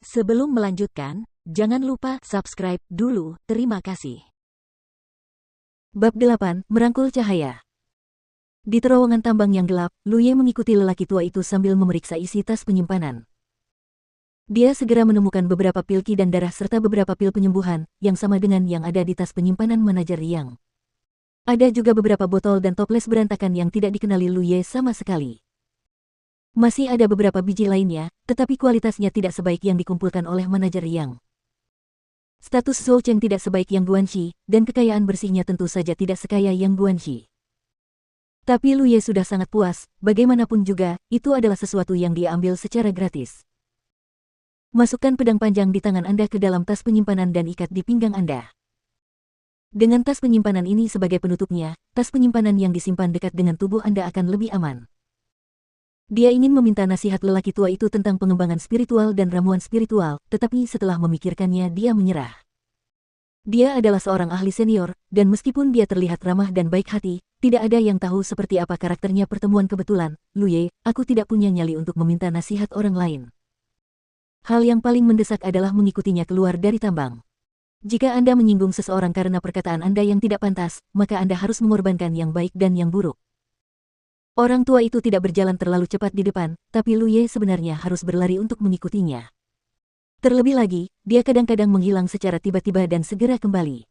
Sebelum melanjutkan, jangan lupa subscribe dulu, terima kasih. Bab 8, Merangkul Cahaya. Di terowongan tambang yang gelap, Luye mengikuti lelaki tua itu sambil memeriksa isi tas penyimpanan. Dia segera menemukan beberapa pil ki dan darah serta beberapa pil penyembuhan, yang sama dengan yang ada di tas penyimpanan manajer Yang. Ada juga beberapa botol dan toples berantakan yang tidak dikenali Luye sama sekali. Masih ada beberapa biji lainnya, tetapi kualitasnya tidak sebaik yang dikumpulkan oleh manajer Yang. Status Zhou Cheng tidak sebaik Yang Guanxi, dan kekayaan bersihnya tentu saja tidak sekaya Yang Guanxi. Tapi Luye sudah sangat puas, bagaimanapun juga, itu adalah sesuatu yang dia ambil secara gratis. Masukkan pedang panjang di tangan Anda ke dalam tas penyimpanan dan ikat di pinggang Anda. Dengan tas penyimpanan ini sebagai penutupnya, tas penyimpanan yang disimpan dekat dengan tubuh Anda akan lebih aman. Dia ingin meminta nasihat lelaki tua itu tentang pengembangan spiritual dan ramuan spiritual, tetapi setelah memikirkannya dia menyerah. Dia adalah seorang ahli senior, dan meskipun dia terlihat ramah dan baik hati, tidak ada yang tahu seperti apa karakternya. Pertemuan kebetulan, Luye, aku tidak punya nyali untuk meminta nasihat orang lain. Hal yang paling mendesak adalah mengikutinya keluar dari tambang. Jika Anda menyinggung seseorang karena perkataan Anda yang tidak pantas, maka Anda harus mengorbankan yang baik dan yang buruk. Orang tua itu tidak berjalan terlalu cepat di depan, tapi Luye sebenarnya harus berlari untuk mengikutinya. Terlebih lagi, dia kadang-kadang menghilang secara tiba-tiba dan segera kembali.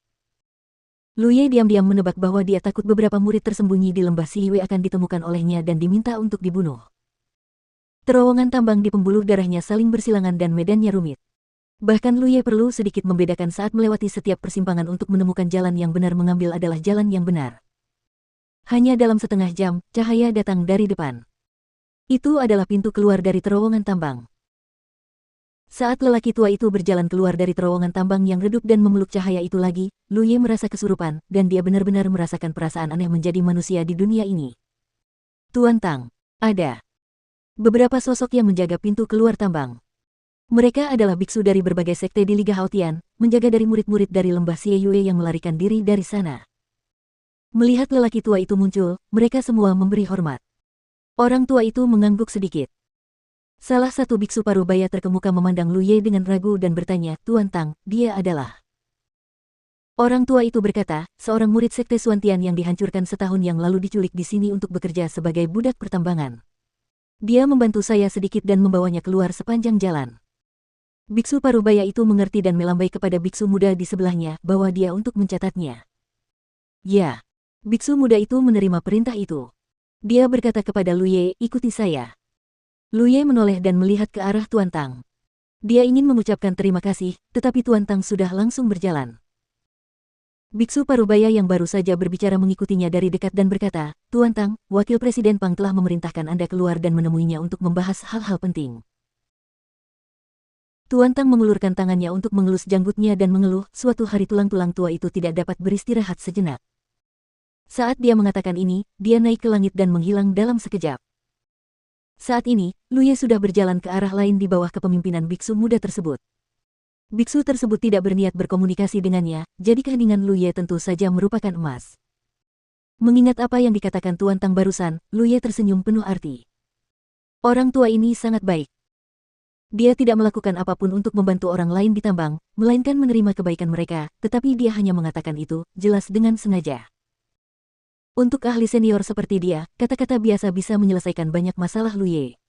Luye diam-diam menebak bahwa dia takut beberapa murid tersembunyi di lembah Siwe akan ditemukan olehnya dan diminta untuk dibunuh. Terowongan tambang di pembuluh darahnya saling bersilangan dan medannya rumit. Bahkan Luye perlu sedikit membedakan saat melewati setiap persimpangan untuk menemukan jalan yang benar. Mengambil adalah jalan yang benar. Hanya dalam setengah jam, cahaya datang dari depan. Itu adalah pintu keluar dari terowongan tambang. Saat lelaki tua itu berjalan keluar dari terowongan tambang yang redup dan memeluk cahaya itu lagi, Luye merasa kesurupan, dan dia benar-benar merasakan perasaan aneh menjadi manusia di dunia ini. Tuan Tang, ada beberapa sosok yang menjaga pintu keluar tambang. Mereka adalah biksu dari berbagai sekte di Liga Haotian, menjaga dari murid-murid dari lembah Sieyue yang melarikan diri dari sana. Melihat lelaki tua itu muncul, mereka semua memberi hormat. Orang tua itu mengangguk sedikit. Salah satu biksu paruh baya terkemuka memandang Luye dengan ragu dan bertanya, Tuan Tang, dia adalah... Orang tua itu berkata, seorang murid sekte Suantian yang dihancurkan setahun yang lalu diculik di sini untuk bekerja sebagai budak pertambangan. Dia membantu saya sedikit dan membawanya keluar sepanjang jalan. Biksu paruh baya itu mengerti dan melambai kepada biksu muda di sebelahnya bahwa dia untuk mencatatnya. Ya. Biksu muda itu menerima perintah itu. Dia berkata kepada Luye, ikuti saya. Luye menoleh dan melihat ke arah Tuan Tang. Dia ingin mengucapkan terima kasih, tetapi Tuan Tang sudah langsung berjalan. Biksu parubaya yang baru saja berbicara mengikutinya dari dekat dan berkata, Tuan Tang, Wakil Presiden Pang telah memerintahkan Anda keluar dan menemuinya untuk membahas hal-hal penting. Tuan Tang mengulurkan tangannya untuk mengelus janggutnya dan mengeluh, suatu hari tulang-tulang tua itu tidak dapat beristirahat sejenak. Saat dia mengatakan ini, dia naik ke langit dan menghilang dalam sekejap. Saat ini, Luye sudah berjalan ke arah lain di bawah kepemimpinan biksu muda tersebut. Biksu tersebut tidak berniat berkomunikasi dengannya, jadi keheningan Luye tentu saja merupakan emas. Mengingat apa yang dikatakan Tuan Tang barusan, Luye tersenyum penuh arti. Orang tua ini sangat baik. Dia tidak melakukan apapun untuk membantu orang lain di tambang, melainkan menerima kebaikan mereka, tetapi dia hanya mengatakan itu, jelas dengan sengaja. Untuk ahli senior seperti dia, kata-kata biasa bisa menyelesaikan banyak masalah Luye.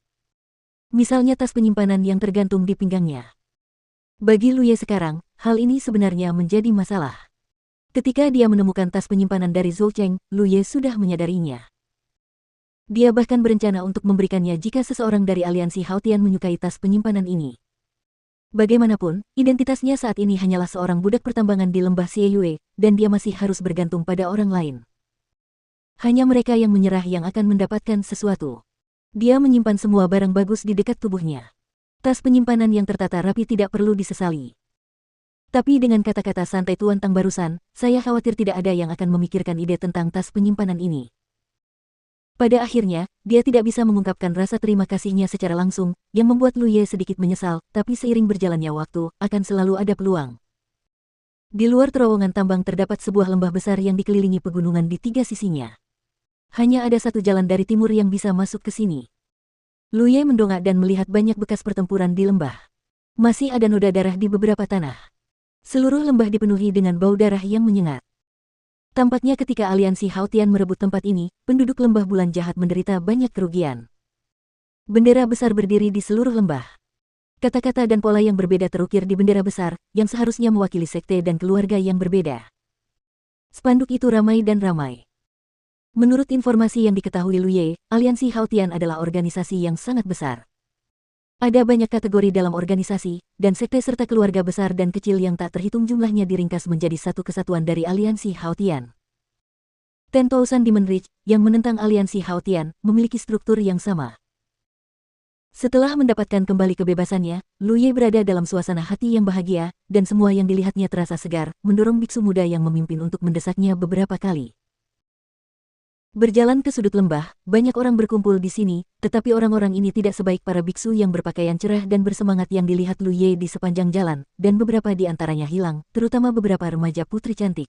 Misalnya tas penyimpanan yang tergantung di pinggangnya. Bagi Luye sekarang, hal ini sebenarnya menjadi masalah. Ketika dia menemukan tas penyimpanan dari Zhou Cheng, Luye sudah menyadarinya. Dia bahkan berencana untuk memberikannya jika seseorang dari aliansi Haotian menyukai tas penyimpanan ini. Bagaimanapun, identitasnya saat ini hanyalah seorang budak pertambangan di lembah Sieyue, dan dia masih harus bergantung pada orang lain. Hanya mereka yang menyerah yang akan mendapatkan sesuatu. Dia menyimpan semua barang bagus di dekat tubuhnya. Tas penyimpanan yang tertata rapi tidak perlu disesali. Tapi dengan kata-kata santai Tuan Tang barusan, saya khawatir tidak ada yang akan memikirkan ide tentang tas penyimpanan ini. Pada akhirnya, dia tidak bisa mengungkapkan rasa terima kasihnya secara langsung, yang membuat Luye sedikit menyesal, tapi seiring berjalannya waktu, akan selalu ada peluang. Di luar terowongan tambang terdapat sebuah lembah besar yang dikelilingi pegunungan di tiga sisinya. Hanya ada satu jalan dari timur yang bisa masuk ke sini. Luye mendongak dan melihat banyak bekas pertempuran di lembah. Masih ada noda darah di beberapa tanah. Seluruh lembah dipenuhi dengan bau darah yang menyengat. Tampaknya ketika aliansi Haotian merebut tempat ini, penduduk lembah bulan jahat menderita banyak kerugian. Bendera besar berdiri di seluruh lembah. Kata-kata dan pola yang berbeda terukir di bendera besar, yang seharusnya mewakili sekte dan keluarga yang berbeda. Spanduk itu ramai dan ramai. Menurut informasi yang diketahui Luye, aliansi Haotian adalah organisasi yang sangat besar. Ada banyak kategori dalam organisasi, dan sekte serta keluarga besar dan kecil yang tak terhitung jumlahnya diringkas menjadi satu kesatuan dari aliansi Haotian. 10,000 Demon Reach, yang menentang aliansi Haotian, memiliki struktur yang sama. Setelah mendapatkan kembali kebebasannya, Luye berada dalam suasana hati yang bahagia, dan semua yang dilihatnya terasa segar, mendorong biksu muda yang memimpin untuk mendesaknya beberapa kali. Berjalan ke sudut lembah, banyak orang berkumpul di sini, tetapi orang-orang ini tidak sebaik para biksu yang berpakaian cerah dan bersemangat yang dilihat Luye di sepanjang jalan, dan beberapa di antaranya hilang, terutama beberapa remaja putri cantik.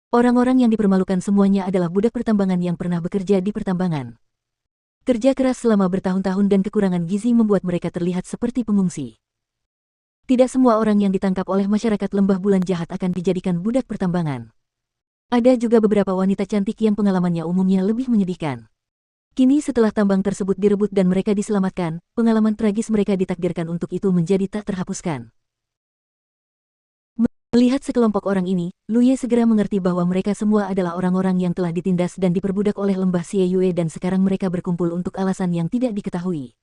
Orang-orang yang dipermalukan semuanya adalah budak pertambangan yang pernah bekerja di pertambangan. Kerja keras selama bertahun-tahun dan kekurangan gizi membuat mereka terlihat seperti pengungsi. Tidak semua orang yang ditangkap oleh masyarakat lembah bulan jahat akan dijadikan budak pertambangan. Ada juga beberapa wanita cantik yang pengalamannya umumnya lebih menyedihkan. Kini setelah tambang tersebut direbut dan mereka diselamatkan, pengalaman tragis mereka ditakdirkan untuk itu menjadi tak terhapuskan. Melihat sekelompok orang ini, Luye segera mengerti bahwa mereka semua adalah orang-orang yang telah ditindas dan diperbudak oleh lembah Xieyue dan sekarang mereka berkumpul untuk alasan yang tidak diketahui.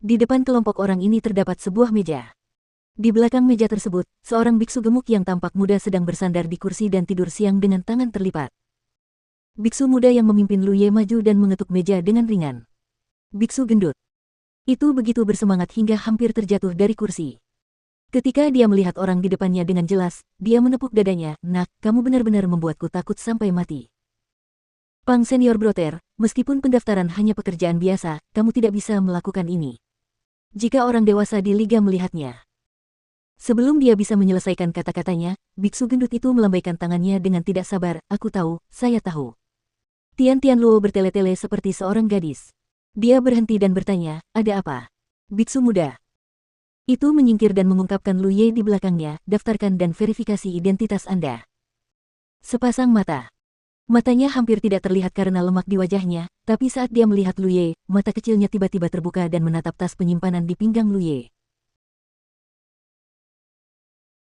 Di depan kelompok orang ini terdapat sebuah meja. Di belakang meja tersebut, seorang biksu gemuk yang tampak muda sedang bersandar di kursi dan tidur siang dengan tangan terlipat. Biksu muda yang memimpin Luye maju dan mengetuk meja dengan ringan. Biksu gendut. Itu begitu bersemangat hingga hampir terjatuh dari kursi. Ketika dia melihat orang di depannya dengan jelas, dia menepuk dadanya, "Nak, kamu benar-benar membuatku takut sampai mati." Pang Senior Brother, meskipun pendaftaran hanya pekerjaan biasa, kamu tidak bisa melakukan ini. Jika orang dewasa di liga melihatnya. Sebelum dia bisa menyelesaikan kata-katanya, biksu gendut itu melambaikan tangannya dengan tidak sabar, "Aku tahu, saya tahu." Tian Luo bertele-tele seperti seorang gadis. Dia berhenti dan bertanya, "Ada apa?" Biksu muda itu menyingkir dan mengungkapkan Luye di belakangnya, "Daftarkan dan verifikasi identitas Anda." Sepasang mata. Matanya hampir tidak terlihat karena lemak di wajahnya, tapi saat dia melihat Luye, mata kecilnya tiba-tiba terbuka dan menatap tas penyimpanan di pinggang Luye.